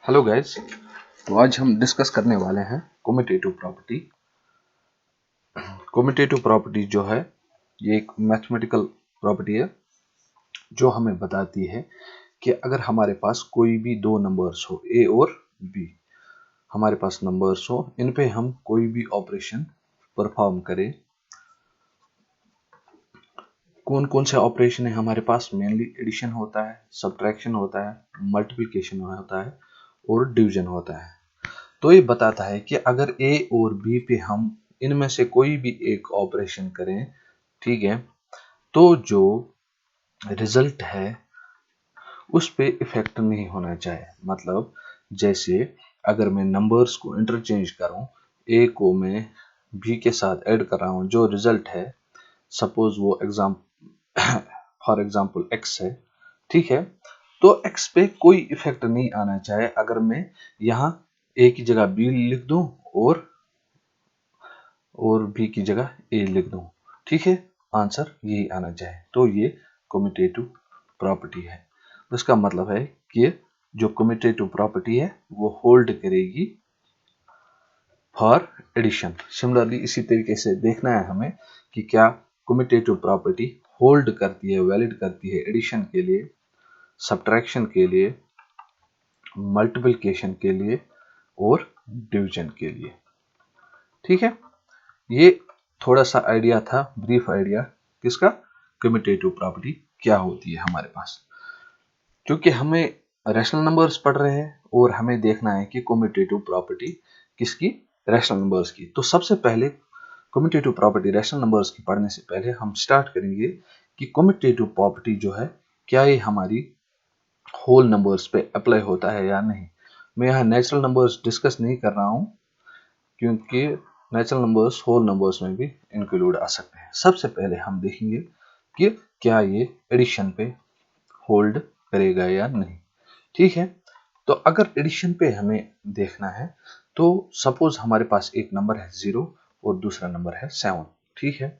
Hello guys. तो आज हम डिस्कस करने वाले हैं कम्यूटेटिव प्रॉपर्टी। कम्यूटेटिव प्रॉपर्टी जो है ये एक मैथमेटिकल प्रॉपर्टी है जो हमें बताती है कि अगर हमारे पास कोई भी दो नंबर्स हो ए और बी, हमारे पास नंबर्स हो, इन पे हम कोई भी ऑपरेशन परफॉर्म करें। कौन कौन से ऑपरेशन है हमारे पास? मेनली एडिशन होता है, सब्ट्रैक्शन होता है, मल्टीप्लिकेशन होता है और डिवीजन होता है। तो ये बताता है कि अगर ए और बी पे हम इनमें से कोई भी एक ऑपरेशन करें, ठीक है, तो जो रिजल्ट है उस पे इफेक्ट नहीं होना चाहिए। मतलब जैसे अगर मैं नंबर्स को इंटरचेंज करूं, ए को मैं बी के साथ ऐड कर रहा हूं, जो रिजल्ट है सपोज वो फॉर एग्जांपल एक्स है, ठीक है, तो एक्स पे कोई इफेक्ट नहीं आना चाहिए अगर मैं यहाँ ए की जगह बी लिख दूं और बी की जगह ए लिख दूं, ठीक है। आंसर यही आना चाहिए। तो ये कम्यूटेटिव प्रॉपर्टी है। तो इसका मतलब है कि जो कम्यूटेटिव प्रॉपर्टी है वो होल्ड करेगी फॉर एडिशन। सिमिलरली इसी तरीके से देखना है हमें कि क्या कम्यूटेटिव प्रॉपर्टी होल्ड करती है, वैलिड करती है एडिशन के लिए, सब्ट्रैक्शन के लिए, मल्टीप्लिकेशन के लिए और डिवीजन के लिए, ठीक है। ये थोड़ा सा आइडिया था, ब्रीफ आइडिया किसका, कम्यूटेटिव प्रॉपर्टी क्या होती है हमारे पास। क्योंकि हमें रैशनल नंबर्स पढ़ रहे हैं और हमें देखना है कि कम्यूटेटिव प्रॉपर्टी किसकी, रैशनल नंबर्स की। तो सबसे पहले कम्यूटेटिव प्रॉपर्टी रैशनल नंबर्स की पढ़ने से पहले हम स्टार्ट करेंगे कि कम्यूटेटिव प्रॉपर्टी जो है क्या ये हमारी होल नंबर्स पे अप्लाई होता है या नहीं। मैं यहाँ नेचुरल नंबर्स डिस्कस नहीं कर रहा हूँ क्योंकि नेचुरल नंबर्स होल नंबर्स में भी इंक्लूड आ सकते हैं। सबसे पहले हम देखेंगे कि क्या ये एडिशन पे होल्ड करेगा या नहीं, ठीक है। तो अगर एडिशन पे हमें देखना है तो सपोज हमारे पास एक नंबर है 0 और दूसरा नंबर है 7, ठीक है।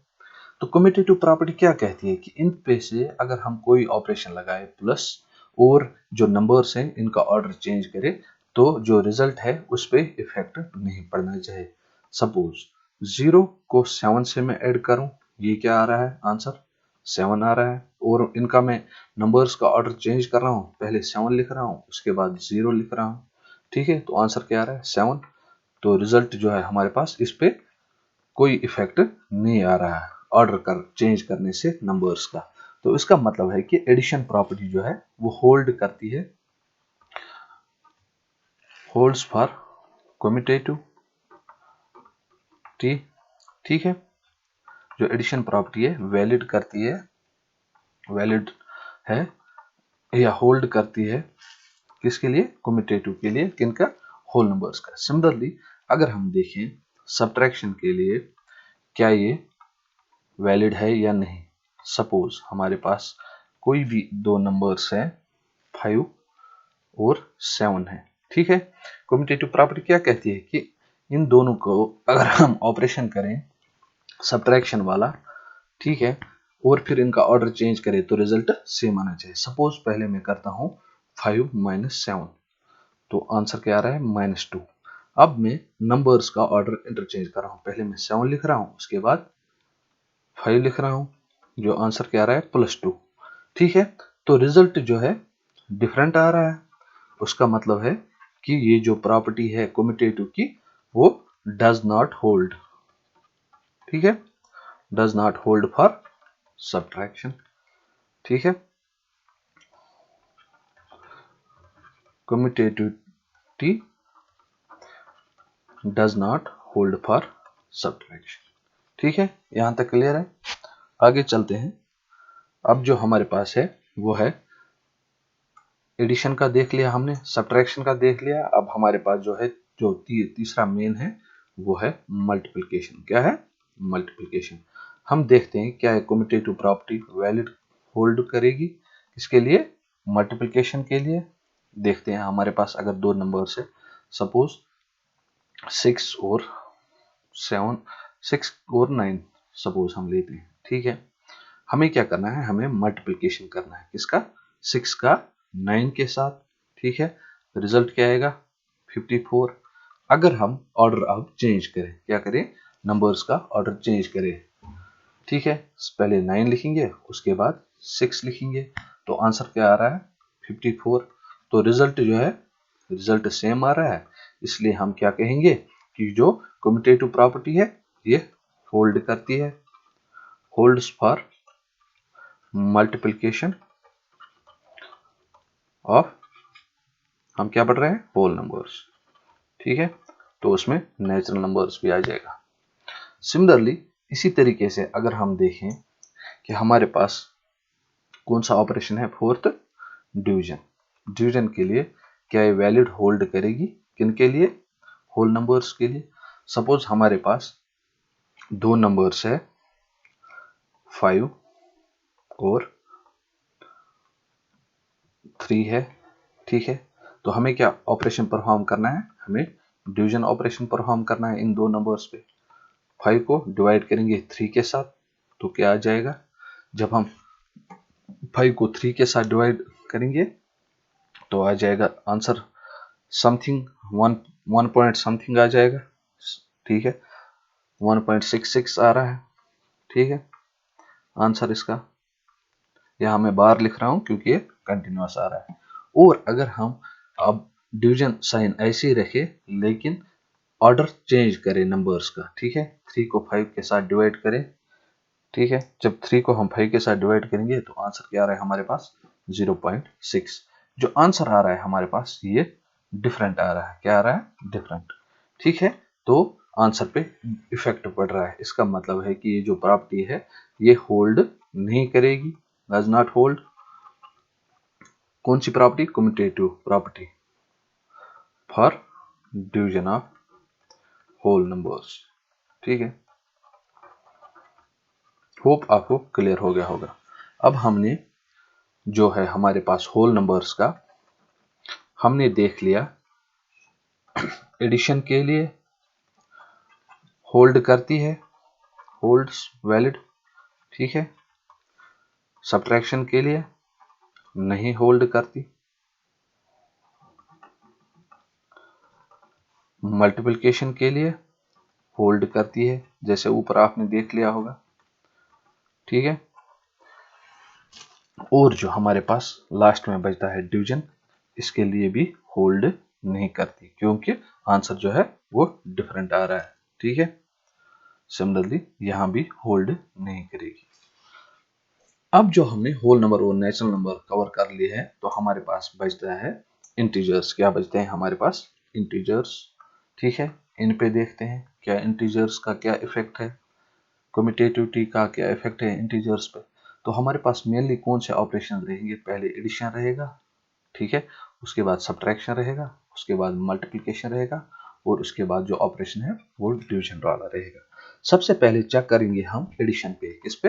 तो कम्यूटेटिव प्रॉपर्टी क्या कहती है कि इन पे से अगर हम कोई ऑपरेशन लगाए प्लस और जो नंबर्स हैं इनका ऑर्डर चेंज करें तो जो रिजल्ट है उस पे इफेक्ट नहीं पड़ना चाहिए। सपोज 0 को 7 से मैं ऐड करूं, ये क्या आ रहा है, आंसर 7 आ रहा है। और इनका मैं नंबर्स का ऑर्डर चेंज कर रहा हूं, पहले 7 लिख रहा हूं उसके बाद 0 लिख रहा हूं, ठीक है। तो आंसर क्या आ रहा है, 7। तो रिजल्ट जो है हमारे पास इस पे कोई इफेक्ट नहीं आ रहा है ऑर्डर कर चेंज करने से नंबर्स का। तो इसका मतलब है कि एडिशन प्रॉपर्टी जो है वो होल्ड करती है, होल्ड्स फॉर कम्यूटेटिव टी, ठीक है। जो एडिशन प्रॉपर्टी है वैलिड करती है, वैलिड है या होल्ड करती है किसके लिए, कम्यूटेटिव के लिए, किनका, होल नंबर्स का। सिमिलरली अगर हम देखें सब्ट्रैक्शन के लिए क्या ये वैलिड है या नहीं। सपोज हमारे पास कोई भी दो नंबर्स हैं 5 और 7 है, ठीक है। कम्यूटेटिव प्रॉपर्टी क्या कहती है कि इन दोनों को अगर हम ऑपरेशन करें सब्ट्रैक्शन वाला, ठीक है, और फिर इनका ऑर्डर चेंज करें तो रिजल्ट सेम आना चाहिए। सपोज पहले मैं करता हूं 5 - 7, तो आंसर क्या आ रहा है, -2। अब मैं नंबर्स का ऑर्डर इंटरचेंज कर रहा हूं, पहले मैं 7 लिख रहा हूं उसके बाद 5 लिख रहा हूं, जो आंसर क्या आ रहा है, +2, ठीक है। तो रिजल्ट जो है डिफरेंट आ रहा है। उसका मतलब है कि ये जो प्रॉपर्टी है कम्यूटेटिव की वो डज नॉट होल्ड, ठीक है, does not hold for subtraction, ठीक है। Commutativity does not hold for subtraction, ठीक है। यहां तक क्लियर है। आगे चलते हैं। अब जो हमारे पास है वो है एडिशन का देख लिया हमने, सब्ट्रैक्शन का देख लिया। अब हमारे पास जो है जो तीसरा मेन है वो है मल्टीप्लिकेशन। क्या है, मल्टीप्लिकेशन। हम देखते हैं क्या है कम्यूटेटिव प्रॉपर्टी वैलिड होल्ड करेगी इसके लिए, मल्टीप्लिकेशन के लिए। देखते हैं हमारे पास अगर दो नंबर्स है सपोज 6 और 7, 6 और 9 सपोज हम लेते हैं, ठीक है। हमें क्या करना है, हमें मल्टीप्लिकेशन करना है किसका, 6 का 9 के साथ, ठीक है। रिजल्ट क्या आएगा 54। अगर हम ऑर्डर अब चेंज करें, क्या करें, नंबर्स का ऑर्डर चेंज करें, ठीक है, पहले 9 लिखेंगे, उसके बाद 6 लिखेंगे, तो आंसर क्या आ रहा है 54। तो रिजल्ट जो है, रिजल्ट सेम आ रहा है, इसलिए हम क्या कहेंगे कि जो कम्यूटेटिव प्रॉपर्टी है ये होल्ड करती है, होल्ड्स फॉर मल्टीप्लिकेशन ऑफ, हम क्या पढ़ रहे हैं, होल नंबर्स, ठीक है, तो उसमें नेचुरल नंबर्स भी आ जाएगा। सिमिलरली इसी तरीके से अगर हम देखें कि हमारे पास कौन सा ऑपरेशन है, फोर्थ डिवीजन। डिवीजन के लिए क्या ये वैलिड होल्ड करेगी, किन के लिए, होल नंबर्स के लिए। सपोज हमारे पास दो नंबर्स है 5 और 3 है, ठीक है, तो हमें क्या ऑपरेशन परफॉर्म करना है, हमें डिवीजन ऑपरेशन परफॉर्म करना है इन दो नंबर्स पे। 5 को डिवाइड करेंगे 3 के साथ, तो क्या आ जाएगा, जब हम 5 को 3 के साथ डिवाइड करेंगे तो आ जाएगा आंसर समथिंग 1 पॉइंट समथिंग आ जाएगा, ठीक है, 1.66 आ रहा है, ठीक है, आंसर इसका। यहाँ मैं बार लिख रहा हूं क्योंकि ये कंटिन्यूअस आ रहा है। और अगर हम अब डिवीजन साइन ऐसे ही रखे लेकिन ऑर्डर चेंज करें नंबर्स का, ठीक है, 3 को 5 के साथ डिवाइड करें, ठीक है, जब 3 को हम 5 के साथ डिवाइड करेंगे तो आंसर क्या आ रहा है हमारे पास 0.6। जो आंसर आ रहा है हमारे पास ये डिफरेंट आ रहा है, क्या आ रहा है, डिफरेंट, ठीक है, तो आंसर पे इफेक्ट पड़ रहा है। इसका मतलब है कि ये जो प्रॉपर्टी है ये होल्ड नहीं करेगी, डज नॉट होल्ड। कौन सी property, commutative property for division of whole numbers, ठीक है। होप आपको क्लियर हो गया होगा। अब हमने जो है हमारे पास होल नंबर्स का हमने देख लिया, एडिशन के लिए होल्ड करती है, होल्ड्स वैलिड, ठीक है, सब्ट्रैक्शन के लिए नहीं होल्ड करती, मल्टीप्लिकेशन के लिए होल्ड करती है, जैसे ऊपर आपने देख लिया होगा, ठीक है। और जो हमारे पास लास्ट में बचता है डिवीजन, इसके लिए भी होल्ड नहीं करती क्योंकि आंसर जो है वो डिफरेंट आ रहा है, ठीक है। सिमिलरली यहां भी होल्ड नहीं करेगी। अब जो हमने होल नंबर और नेचुरल नंबर कवर कर लिए हैं तो हमारे पास बचता है इंटीजर्स। क्या बचते हैं हमारे पास, इंटीजर्स, ठीक है। इन पे देखते हैं क्या इंटीजर्स का क्या इफेक्ट है, कम्यूटेटिविटी का क्या इफेक्ट है इंटीजर्स पे। तो हमारे पास मेनली कौन से ऑपरेशन रहेंगे, पहले एडिशन रहेगा, ठीक है, उसके बाद सब्ट्रैक्शन रहेगा, उसके बाद मल्टीप्लिकेशन रहेगा और उसके बाद जो ऑपरेशन है वो डिवीजन वाला रहेगा। सबसे पहले चेक करेंगे हम एडिशन पे, किस पे,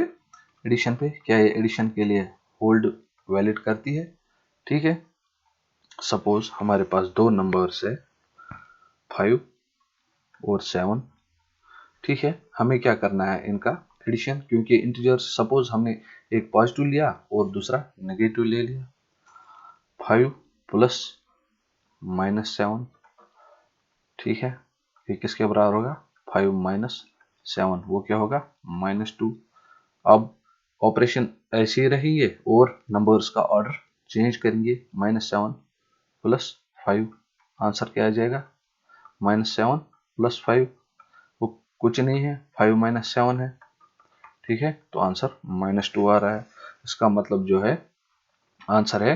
एडिशन पे, क्या ये एडिशन के लिए होल्ड वैलिड करती है, ठीक है। सपोज हमारे पास दो नंबर्स है 5 और 7, ठीक है, हमें क्या करना है इनका एडिशन, क्योंकि इंटीजर, सपोज हमने एक पॉजिटिव लिया और दूसरा नेगेटिव ले लिया, 5 प्लस -7, ठीक है, ये किसके बराबर होगा, 5 माइनस 7, वो क्या होगा -2। अब ऑपरेशन ऐसे ही रहेंगे और नंबर्स का ऑर्डर चेंज करेंगे, -7 प्लस 5, आंसर क्या आ जाएगा, -7 प्लस 5, वो कुछ नहीं है, 5 माइनस 7 है, ठीक है, तो आंसर -2 आ रहा है। इसका मतलब जो है आंसर है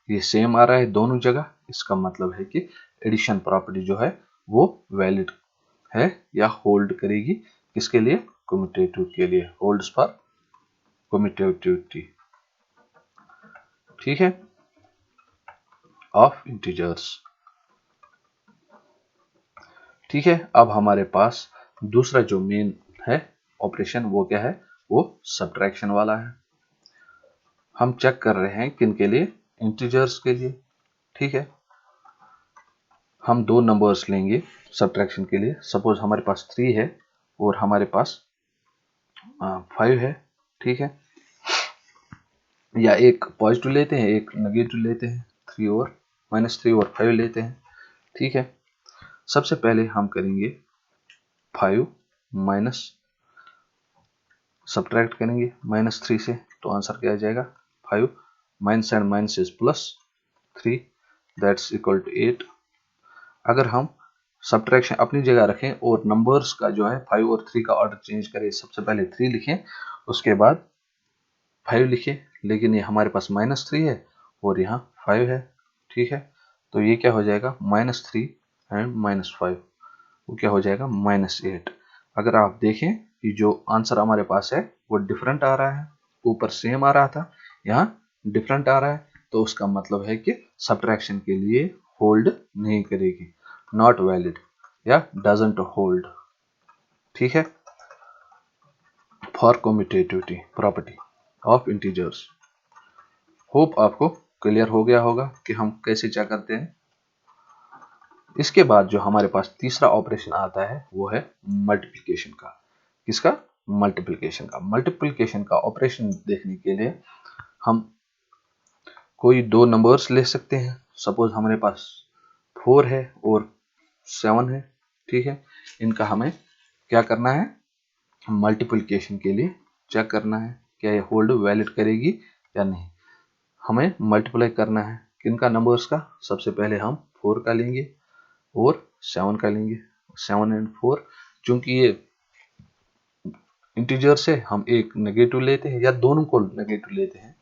ये सेम आ रहा है दोनों जगह। इसका मतलब है कि एडिशन प्रॉपर्टी जो है वो वैलिड है या होल्ड करेगी, किसके लिए, कम्यूटेटिव के लिए, होल्ड्स फॉर कम्यूटेटिविटी, ठीक है, ऑफ इंटीजर्स, ठीक है। अब हमारे पास दूसरा जो मेन है ऑपरेशन वो क्या है, वो सब्ट्रैक्शन वाला है। हम चेक कर रहे हैं किन के लिए, इंटीजर्स के लिए, ठीक है। हम दो नंबर्स लेंगे सब्ट्रैक्शन के लिए, सपोज हमारे पास 3 है और हमारे पास 5 है, ठीक है, या एक पॉजिटिव लेते हैं एक नेगेटिव लेते हैं, 3 और -3 और 5 लेते हैं। ठीक है, सबसे पहले हम करेंगे 5 माइनस, सब्ट्रैक्ट करेंगे -3 से, तो आंसर क्या आ जाएगा 5 minus and minus is +3 that's equal to 8। अगर हम सब्ट्रैक्शन अपनी जगह रखें और नंबर्स का जो है 5 और 3 का ऑर्डर चेंज करें, सबसे पहले 3 लिखें उसके बाद 5 लिखें, लेकिन ये हमारे पास -3 है और यहाँ 5 है। ठीक है, तो ये क्या हो जाएगा -3 एंड -5, वो क्या हो जाएगा -8। अगर आप देखें कि जो आंसर हमारे पास है वो डिफरेंट आ रहा है, ऊपर सेम आ रहा था, यहाँ डिफरेंट आ रहा है, तो उसका मतलब है कि सब्ट्रैक्शन के लिए होल्ड नहीं करेगी, नॉट वैलिड या डजंट होल्ड। ठीक है, for commutativity property of integers. Hope आपको क्लियर हो गया होगा कि हम कैसे क्या करते हैं। इसके बाद जो हमारे पास तीसरा ऑपरेशन आता है वो है मल्टीप्लिकेशन का। किसका? मल्टीप्लिकेशन का। मल्टीप्लिकेशन का ऑपरेशन देखने के लिए हम कोई दो नंबर्स ले सकते हैं। सपोज हमारे पास 4 है और 7 है। ठीक है, इनका हमें क्या करना है, मल्टीप्लिकेशन के लिए चेक करना है क्या ये होल्ड वैलिड करेगी या नहीं। हमें मल्टीप्लाई करना है किनका, नंबर्स का। सबसे पहले हम 4 का लेंगे और 7 का लेंगे। 7 एंड 4, चूंकि ये इंटीजर से हम एक नेगेटिव लेते हैं या दोनों को नेगेटिव लेते हैं।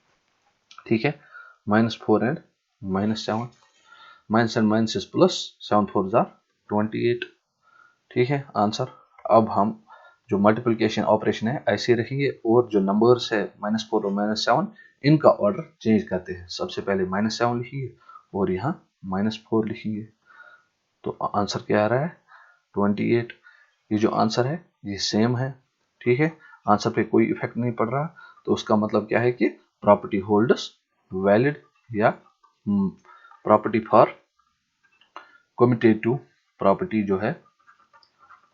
ठीक है, -4 and -7, minus and minus is plus, 7 4 jar 28। ठीक है, आंसर। अब हम जो मल्टीप्लिकेशन ऑपरेशन है ऐसे रखेंगे और जो नंबर्स है -4 और -7 इनका ऑर्डर चेंज करते हैं। सबसे पहले -7 लिखेंगे और यहाँ -4 लिखेंगे, तो आंसर क्या आ रहा है 28। ये जो आंसर है ये सेम है। ठीक है, आंसर पे कोई इफेक्ट नहीं पड़ रहा, तो उसका मतलब क्या है कि प्रॉपर्टी होल्ड्स वैलिड या प्रॉपर्टी फॉर कम्यूटेटिव प्रॉपर्टी जो है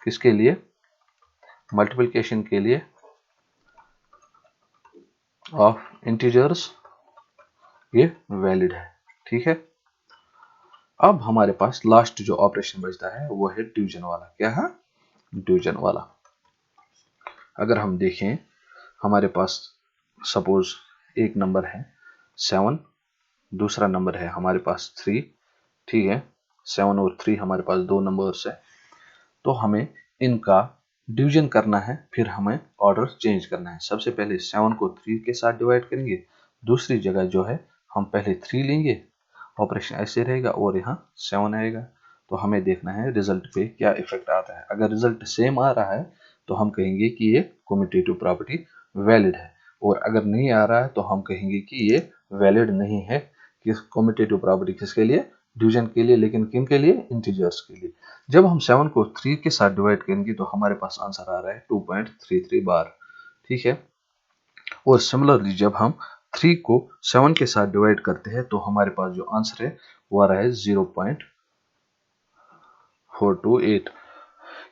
किसके लिए, मल्टीप्लिकेशन के लिए ऑफ इंटीजर्स, ये वैलिड है। ठीक है, अब हमारे पास लास्ट जो ऑपरेशन बचता है वो है डिवीजन वाला। क्या है? डिवीजन वाला। अगर हम देखें हमारे पास सपोज एक नंबर है 7, दूसरा नंबर है हमारे पास 3। ठीक है, 7 और 3 हमारे पास दो नंबर्स है, तो हमें इनका डिवीजन करना है, फिर हमें ऑर्डर चेंज करना है। सबसे पहले 7 को 3 के साथ डिवाइड करेंगे, दूसरी जगह जो है हम पहले 3 लेंगे, ऑपरेशन ऐसे रहेगा और यहाँ 7 आएगा। तो हमें देखना है रिजल्ट पे क्या इफेक्ट आता है। अगर रिजल्ट सेम आ रहा है तो हम कहेंगे कि ये कम्यूटेटिव प्रॉपर्टी वैलिड है, और अगर नहीं आ रहा है तो हम कहेंगे कि ये वैलिड नहीं है। किस कम्यूटेटिव प्रॉपर्टी किसके लिए? डिवीजन के लिए, लेकिन किन के लिए? इंटीजर्स के लिए। जब हम 7 को 3 के साथ डिवाइड करेंगे तो हमारे पास आंसर आ रहा है 2.33 बार। ठीक है, और सिमिलरली जब हम 3 को 7 के साथ डिवाइड करते हैं तो हमारे पास जो आंसर है वो आ रहा है 0.428,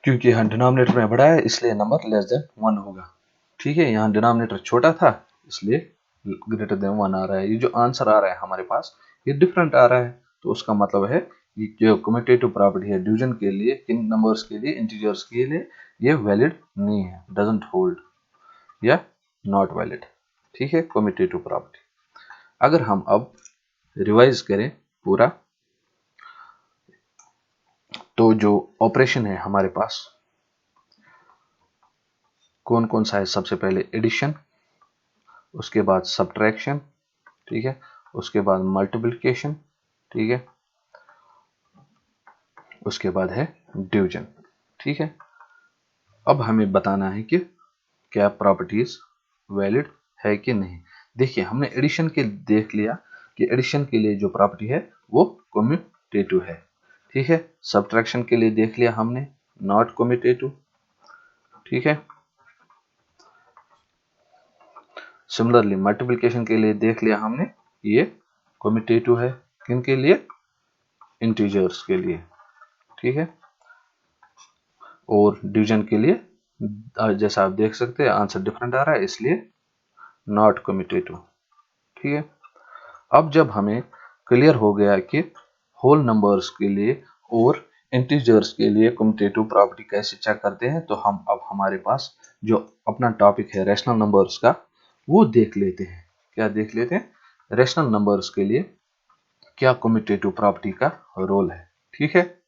क्योंकि यहाँ डिनोमिनेटर में बड़ा है इसलिए नंबर लेस देन 1 होगा। ठीक है, यहाँ डिनोमिनेटर छोटा था इसलिए ग्रेटर देन 1 आ रहा है। ये जो आंसर आ रहा है हमारे पास ये डिफरेंट आ रहा है, तो उसका मतलब है ये जो कम्यूटेटिव प्रॉपर्टी है डिवीजन के लिए, किन नंबर्स के लिए? इंटीजर्स के लिए, ये वैलिड नहीं है, डजंट होल्ड या नॉट वैलिड। ठीक है, कम्यूटेटिव प्रॉपर्टी। अगर हम अब रिवाइज करें पूरा, तो जो ऑपरेशन है हमारे पास कौन कौन सा है? सबसे पहले एडिशन, उसके बाद सब्ट्रैक्शन, ठीक है, उसके बाद मल्टीप्लिकेशन, ठीक है, उसके बाद है डिवीजन। ठीक है, अब हमें बताना है कि क्या प्रॉपर्टीज वैलिड है कि नहीं। देखिए, हमने एडिशन के देख लिया कि एडिशन के लिए जो प्रॉपर्टी है वो कम्यूटेटिव है। ठीक है, सब्ट्रैक्शन के लिए देख लिया हमने, नॉट कम्यूटेटिव। ठीक है, सिमिलरली मल्टीप्लिकेशन के लिए देख लिया हमने, ये कम्यूटेटिव है। किन के लिए? इंटीजर्स के लिए। ठीक है, और डिवीजन के लिए जैसा आप देख सकते हैं आंसर डिफरेंट आ रहा है इसलिए नॉट कम्यूटेटिव। ठीक है, अब जब हमें क्लियर हो गया कि होल नंबर्स के लिए और इंटीजर्स के लिए कम्यूटेटिव प्रॉपर्टी कैसे चेक करते हैं, तो हम अब हमारे पास जो अपना टॉपिक है रैशनल नंबर्स का वो देख लेते हैं। क्या देख लेते हैं? रैशनल नंबर्स के लिए क्या कम्यूटेटिव प्रॉपर्टी का रोल है। ठीक है,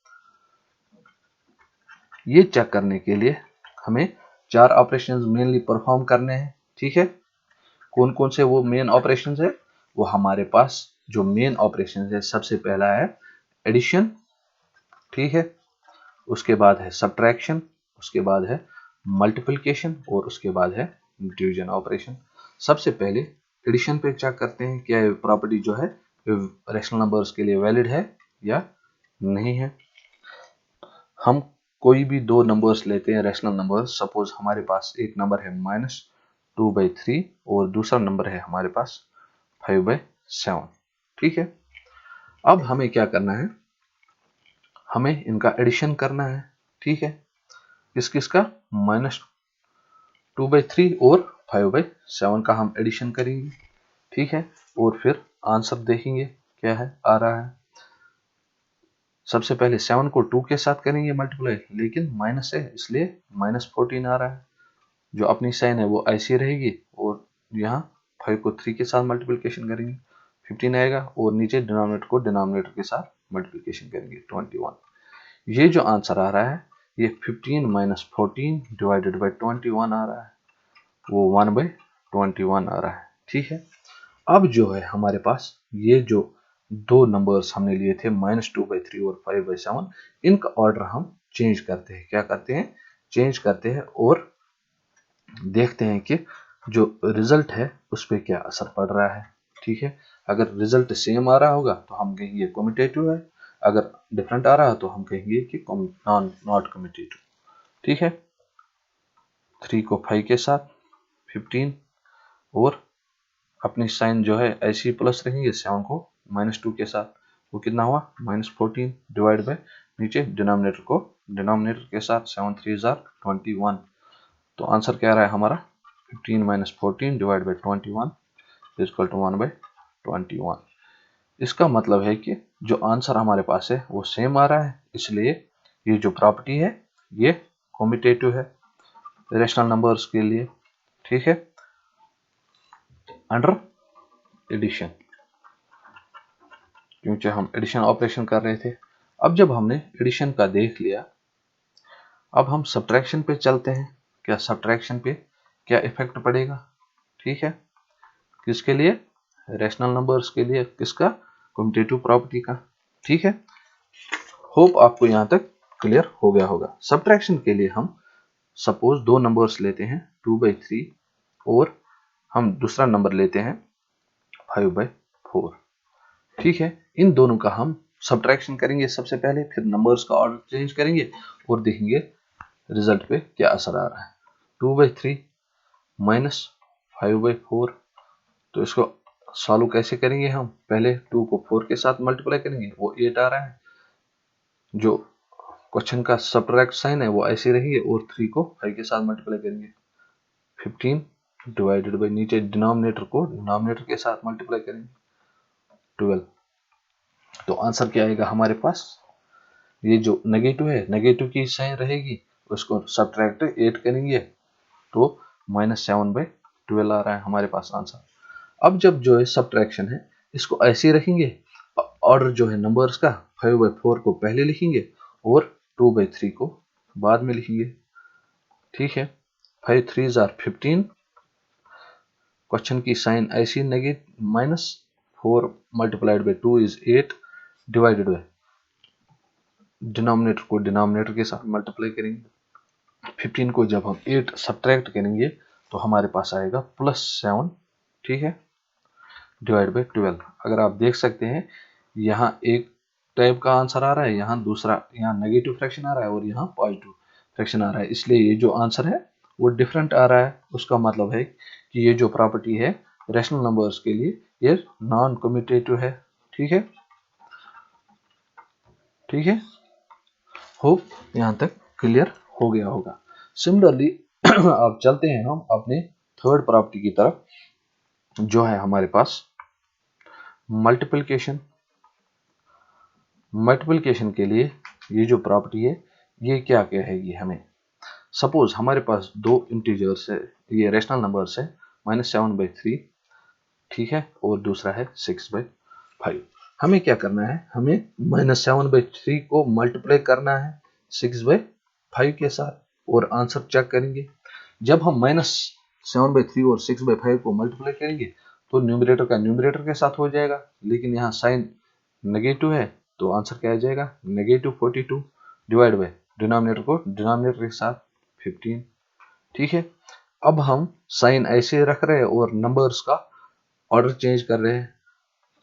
ये चेक करने के लिए हमें 4 ऑपरेशंस मेनली परफॉर्म करने हैं। ठीक है, कौन कौन से वो मेन ऑपरेशंस है? वो हमारे पास जो मेन ऑपरेशंस है, सबसे पहला है एडिशन, ठीक है, उसके बाद है सब्ट्रैक्शन, उसके बाद है मल्टीप्लिकेशन और उसके बाद है डिवीजन ऑपरेशन। सबसे पहले एडिशन पे चेक करते हैं क्या ये प्रॉपर्टी जो है रैशनल नंबर्स के लिए वैलिड है या नहीं है। हम कोई भी दो नंबर्स लेते हैं रैशनल नंबर, सपोज हमारे पास एक नंबर है -2/3 और दूसरा नंबर है हमारे पास 5/7। ठीक है, अब हमें क्या करना है? हमें इनका एडिशन करना है। ठीक है, किसका? -2/3 और 5/7 का हम एडिशन करेंगे। ठीक है, और फिर आंसर देखेंगे क्या है आ रहा है। सबसे पहले 7 को 2 के साथ करेंगे मल्टीप्लाई, लेकिन माइनस है इसलिए -14 आ रहा है। जो अपनी साइन है वो ऐसी रहेगी और यहाँ 5 को 3 के साथ मल्टीप्लिकेशन करेंगे 15 आएगा और नीचे डिनोमिनेटर को डिनोमिनेटर के साथ मल्टीप्लिकेशन करेंगे 21। ये जो आंसर आ रहा है ये 15 - 14 डिवाइडेड बाई 21 आ रहा है, वो 1/21 आ रहा है। ठीक है, अब जो है हमारे पास ये जो दो नंबर्स हमने लिए थे -2/3 और 5/7, इनका ऑर्डर हम चेंज करते हैं। क्या करते हैं? चेंज करते हैं और देखते हैं कि जो रिजल्ट है उस पर क्या असर पड़ रहा है। ठीक है, अगर रिजल्ट सेम आ रहा होगा तो हम कहेंगे कम्यूटेटिव है, अगर डिफरेंट आ रहा है तो हम कहेंगे कि नॉट कम्यूटेटिव। ठीक है, 3 को 5 के साथ 15 और अपनी साइन जो है ऐसी प्लस रखेंगे 7 को -2 के साथ, वो कितना हुआ -14 डिवाइड बाय नीचे डिनोमिनेटर को डिनोमिनेटर के साथ 7 3 21। तो आंसर क्या रहा है हमारा 15 - 14 डिवाइड बाई 21 इक्वल टू 1/21। इसका मतलब है कि जो आंसर हमारे पास है वो सेम आ रहा है, इसलिए ये जो प्रॉपर्टी है ये कम्यूटेटिव है रैशनल नंबर्स के लिए। ठीक है, अंडर एडिशन, क्योंकि हम एडिशन ऑपरेशन कर रहे थे। अब जब हमने एडिशन का देख लिया, अब हम सब्ट्रैक्शन पे चलते हैं। क्या सब्ट्रैक्शन पे क्या इफेक्ट पड़ेगा? ठीक है, किसके लिए? रैशनल नंबर्स के लिए, किसका? कम्यूटेटिव प्रॉपर्टी का। ठीक है, होप आपको यहां तक क्लियर हो गया होगा। सब्ट्रैक्शन के लिए हम सपोज दो नंबर्स लेते हैं 2/3 और हम दूसरा नंबर लेते हैं 5/4। ठीक है, इन दोनों का हम सब्ट्रैक्शन करेंगे सबसे पहले, फिर नंबर्स का ऑर्डर चेंज करेंगे और देखेंगे रिजल्ट पे क्या असर आ रहा है। 2/3 माइनस 5/4, तो इसको सॉल्व कैसे करेंगे? हम पहले 2 को 4 के साथ मल्टीप्लाई करेंगे, वो 8 आ रहा है। जो क्वेश्चन का सब्ट्रैक्ट साइन है वो ऐसे रहेगी और 3 को 5 के साथ मल्टीप्लाई करेंगे 15 डिवाइडेड बाई नीचे डिनोमिनेटर को डिनोमिनेटर के साथ मल्टीप्लाई करेंगे 12। तो आंसर क्या आएगा हमारे पास? ये जो नेगेटिव है, नेगेटिव की साइन रहेगी, उसको सब्ट्रैक्ट 8 करेंगे तो -7/12 आ रहा है हमारे पास आंसर। अब जब जो है सब्ट्रैक्शन है इसको ऐसे रखेंगे, ऑर्डर जो है नंबर्स का 5/4 को पहले लिखेंगे और 2/3 को बाद में लिखेंगे। ठीक है, 5 3 15, क्वेश्चन की साइन ऐसी negative -4 multiplied by 2 is 8 divided by denominator को डिनोमिनेटर के साथ मल्टीप्लाई करेंगे। 15 को जब हम 8 सब्ट्रैक्ट करेंगे तो हमारे पास आएगा +7। ठीक है, डिवाइड बाई 12। अगर आप देख सकते हैं यहाँ एक टाइप का आंसर आ रहा है, यहाँ दूसरा, यहाँ नेगेटिव फ्रैक्शन आ रहा है और यहाँ पॉजिटिव फ्रैक्शन आ रहा है, इसलिए ये जो आंसर है वो डिफरेंट आ रहा है। उसका मतलब है कि ये जो प्रॉपर्टी है रैशनल नंबर्स के लिए ये नॉन कम्यूटेटिव है। ठीक है, ठीक है, होप यहाँ तक क्लियर हो गया होगा। सिमिलरली अब चलते हैं हम अपने थर्ड प्रॉपर्टी की तरफ, जो है हमारे पास मल्टीप्लिकेशन। मल्टीप्लिकेशन के लिए ये जो प्रॉपर्टी है ये क्या कहेगी हमें। सपोज हमारे पास दो इंटीजर्स है, ये रेशनल नंबर्स है, -7/3, ठीक है, और दूसरा है 6/5। हमें क्या करना है, हमें -7/3 को मल्टीप्लाई करना है 6/5 के साथ और आंसर चेक करेंगे। जब हम -7/3 और 6/5 को मल्टीप्लाई करेंगे तो न्यूमरेटर का न्यूमरेटर के साथ हो जाएगा, लेकिन यहाँ साइन नेगेटिव है तो आंसर क्या आ जाएगा, -42 डिवाइड बाय डिनोमिनेटर को डिनोमिनेटर के साथ 15। ठीक है, अब हम साइन ऐसे रख रहे हैं और नंबर्स का ऑर्डर चेंज कर रहे हैं।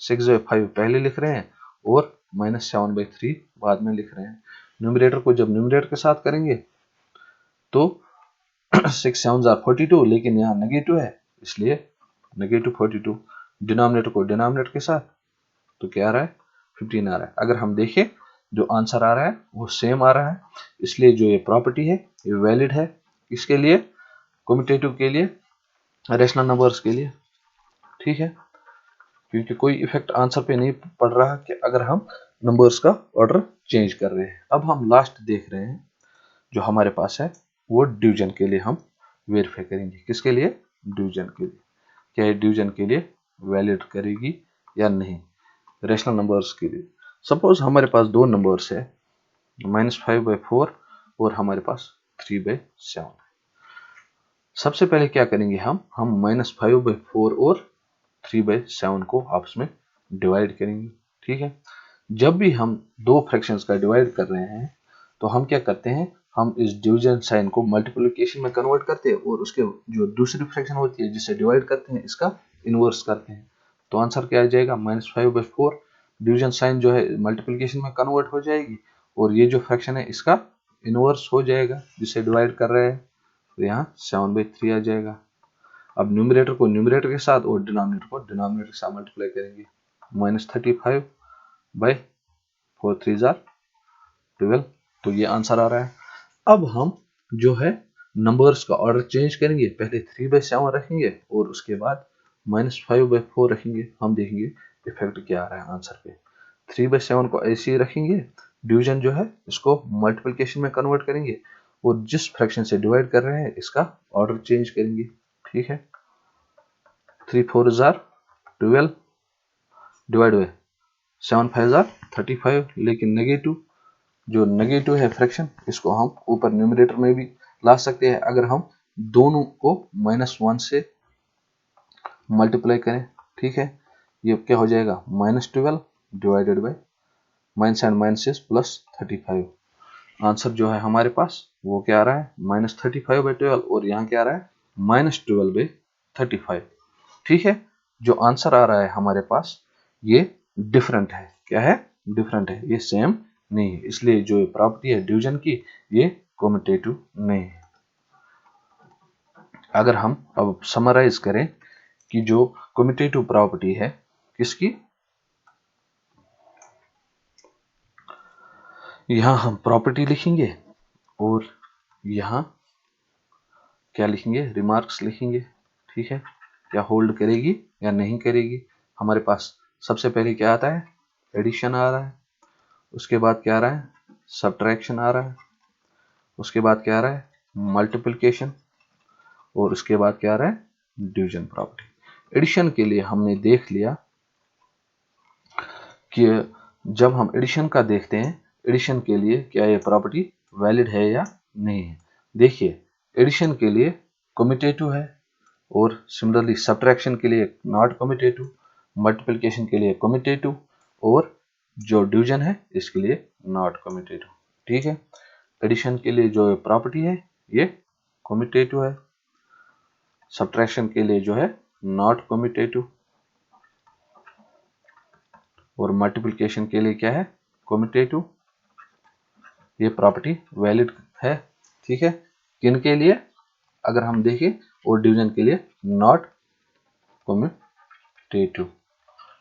6/5 पहले लिख रहे हैं और -7/3 बाद में लिख रहे हैं। न्यूमरेटर को जब न्यूमरेटर के साथ करेंगे तो 6 7 42, लेकिन यहाँ नेगेटिव है इसलिए -42। डिनोमिनेटर को डिनोमिनेटर के साथ तो क्या आ रहा है, 15 आ रहा है। अगर हम देखें जो आंसर आ रहा है वो सेम आ रहा है, इसलिए जो ये प्रॉपर्टी है ये वैलिड है। इसके लिए कम्यूटेटिव के लिए, रेशनल नंबर्स के लिए, ठीक है, क्योंकि कोई इफेक्ट आंसर पे नहीं पड़ रहा कि अगर हम नंबर्स का ऑर्डर चेंज कर रहे हैं। अब हम लास्ट देख रहे हैं जो हमारे पास है वो डिवीजन के लिए हम वेरीफाई करेंगे। किसके लिए, डिवीजन के लिए, क्या ये डिवीजन के लिए वैलिड करेगी या नहीं, रेशनल नंबर्स के लिए। सपोज हमारे पास दो नंबर्स है, -5/4 और हमारे पास 3/7। सबसे पहले क्या करेंगे, हम -5/4 और 3/7 को आपस में डिवाइड करेंगे। ठीक है, जब भी हम दो फ्रैक्शंस का डिवाइड कर रहे हैं तो हम क्या करते हैं, हम इस डिवीजन साइन को मल्टीप्लिकेशन में कन्वर्ट करते हैं और उसके जो दूसरी फ्रैक्शन होती है जिसे डिवाइड करते हैं इसका इनवर्स करते हैं। तो आंसर क्या आ जाएगा, -5/4 डिवीजन साइन जो है मल्टीप्लिकेशन में कन्वर्ट हो जाएगी और ये जो फ्रैक्शन है इसका इनवर्स हो जाएगा जिसे डिवाइड कर रहे हैं, तो यहाँ 7/3 आ जाएगा। अब न्यूमरेटर को न्यूमरेटर के साथ और डिनोमिनेटर को डिनोमिनेटर के साथ मल्टीप्लाई करेंगे। -35/4 3 12, तो ये आंसर आ रहा है। अब हम जो है नंबर्स का ऑर्डर चेंज करेंगे, पहले 3/7 रखेंगे और उसके बाद -5/4 रखेंगे। हम देखेंगे इफेक्ट क्या आ रहा है आंसर पे। 3/7 को ऐसे ही रखेंगे, डिवीजन जो है इसको मल्टीप्लिकेशन में कन्वर्ट करेंगे और जिस फ्रैक्शन से डिवाइड कर रहे हैं इसका ऑर्डर चेंज करेंगे। ठीक है, 3 4 12 डिवाइड बाय 7 5 35, लेकिन नेगेटिव, जो नेगेटिव है फ्रैक्शन इसको हम ऊपर न्यूमरेटर में भी ला सकते हैं अगर हम दोनों को -1 से मल्टीप्लाई करें। ठीक है, ये क्या हो जाएगा, -12 divided by minus and minus plus 35। Answer जो है हमारे पास वो क्या आ रहा है, -35/12 और यहाँ क्या आ रहा है, -12/35। ठीक है, जो आंसर आ रहा है हमारे पास ये डिफरेंट है। क्या है, डिफरेंट है, ये सेम नहीं है, इसलिए जो प्रॉपर्टी है डिवीजन की ये कम्यूटेटिव नहीं है। अगर हम अब समराइज करें कि जो कम्यूटेटिव प्रॉपर्टी है किसकी, यहां हम प्रॉपर्टी लिखेंगे और यहां क्या लिखेंगे, रिमार्क्स लिखेंगे। ठीक है, क्या होल्ड करेगी या नहीं करेगी। हमारे पास सबसे पहले क्या आता है, एडिशन आ रहा है, उसके बाद क्या आ रहा है, सब्ट्रैक्शन आ रहा है, उसके बाद क्या आ रहा है, मल्टीप्लिकेशन, और उसके बाद क्या आ रहा है, डिवीजन प्रॉपर्टी। एडिशन के लिए हमने देख लिया कि जब हम एडिशन का देखते हैं, एडिशन के लिए क्या ये प्रॉपर्टी वैलिड है या नहीं है। देखिए, एडिशन के लिए कम्यूटेटिव है और सिमिलरली सब्ट्रैक्शन के लिए नॉट कम्यूटेटिव, मल्टीप्लिकेशन के लिए कम्यूटेटिव और जो डिवीजन है इसके लिए नॉट कम्यूटेटिव। ठीक है, एडिशन के लिए जो प्रॉपर्टी है ये कम्यूटेटिव है, सब्ट्रैक्शन के लिए जो है नॉट कम्यूटेटिव और मल्टीप्लिकेशन के लिए क्या है, कम्यूटेटिव। ये प्रॉपर्टी वैलिड है। ठीक है, किन के लिए, अगर हम देखें, और डिवीजन के लिए नॉट कम्यूटेटिव।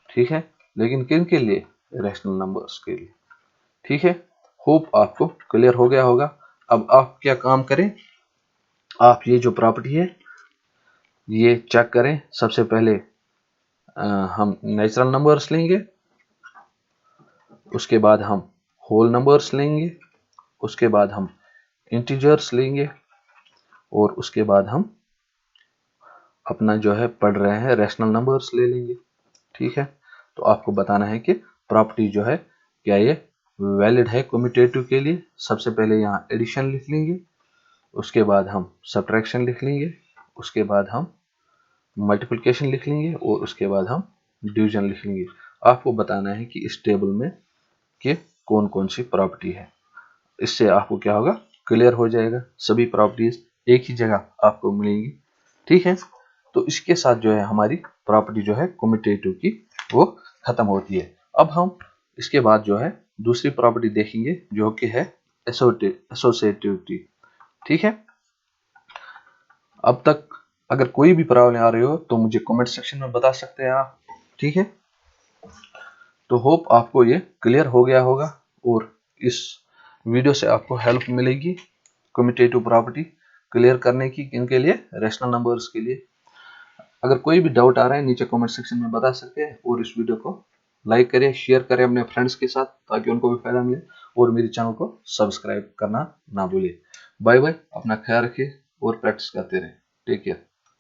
ठीक है, लेकिन किन के लिए, रैशनल नंबर्स के लिए। ठीक है, होप आपको क्लियर हो गया होगा। अब आप क्या काम करें, आप ये जो प्रॉपर्टी है ये चेक करें। सबसे पहले हम नेचुरल नंबर्स लेंगे, उसके बाद हम होल नंबर्स लेंगे, उसके बाद हम इंटीजर्स लेंगे, और उसके बाद हम अपना जो है पढ़ रहे हैं रैशनल नंबर्स ले लेंगे। ठीक है, तो आपको बताना है कि प्रॉपर्टी जो है क्या ये वैलिड है कम्यूटेटिव के लिए। सबसे पहले यहाँ एडिशन लिख लेंगे, उसके बाद हम सब्ट्रैक्शन लिख लेंगे, उसके बाद हम मल्टीप्लिकेशन लिख लेंगे, और उसके बाद हम डिवीजन लिख लेंगे। आपको बताना है कि इस टेबल में कि कौन कौन सी प्रॉपर्टी है। इससे आपको क्या होगा, क्लियर हो जाएगा, सभी प्रॉपर्टीज एक ही जगह आपको मिलेंगी। ठीक है, तो इसके साथ जो है हमारी प्रॉपर्टी जो है कम्यूटेटिव की वो खत्म होती है। अब हम इसके बाद जो है दूसरी प्रॉपर्टी देखेंगे जो कि है एसोसिएटिविटी। ठीक है, अब तक अगर कोई भी प्रॉब्लम आ रही हो तो मुझे कमेंट सेक्शन में बता सकते हैं आप। ठीक है, तो होप आपको ये क्लियर हो गया होगा, और इस वीडियो से आपको हेल्प मिलेगी कम्यूटेटिव प्रॉपर्टी क्लियर करने की। किनके लिए, रैशनल नंबर्स के लिए। अगर कोई भी डाउट आ रहा है नीचे कमेंट सेक्शन में बता सकते हैं, और इस वीडियो को लाइक करें, शेयर करें अपने फ्रेंड्स के साथ ताकि उनको भी फायदा मिले, और मेरे चैनल को सब्सक्राइब करना ना भूलिए। बाय बाय, अपना ख्याल रखिए और प्रैक्टिस करते रहें। Take care.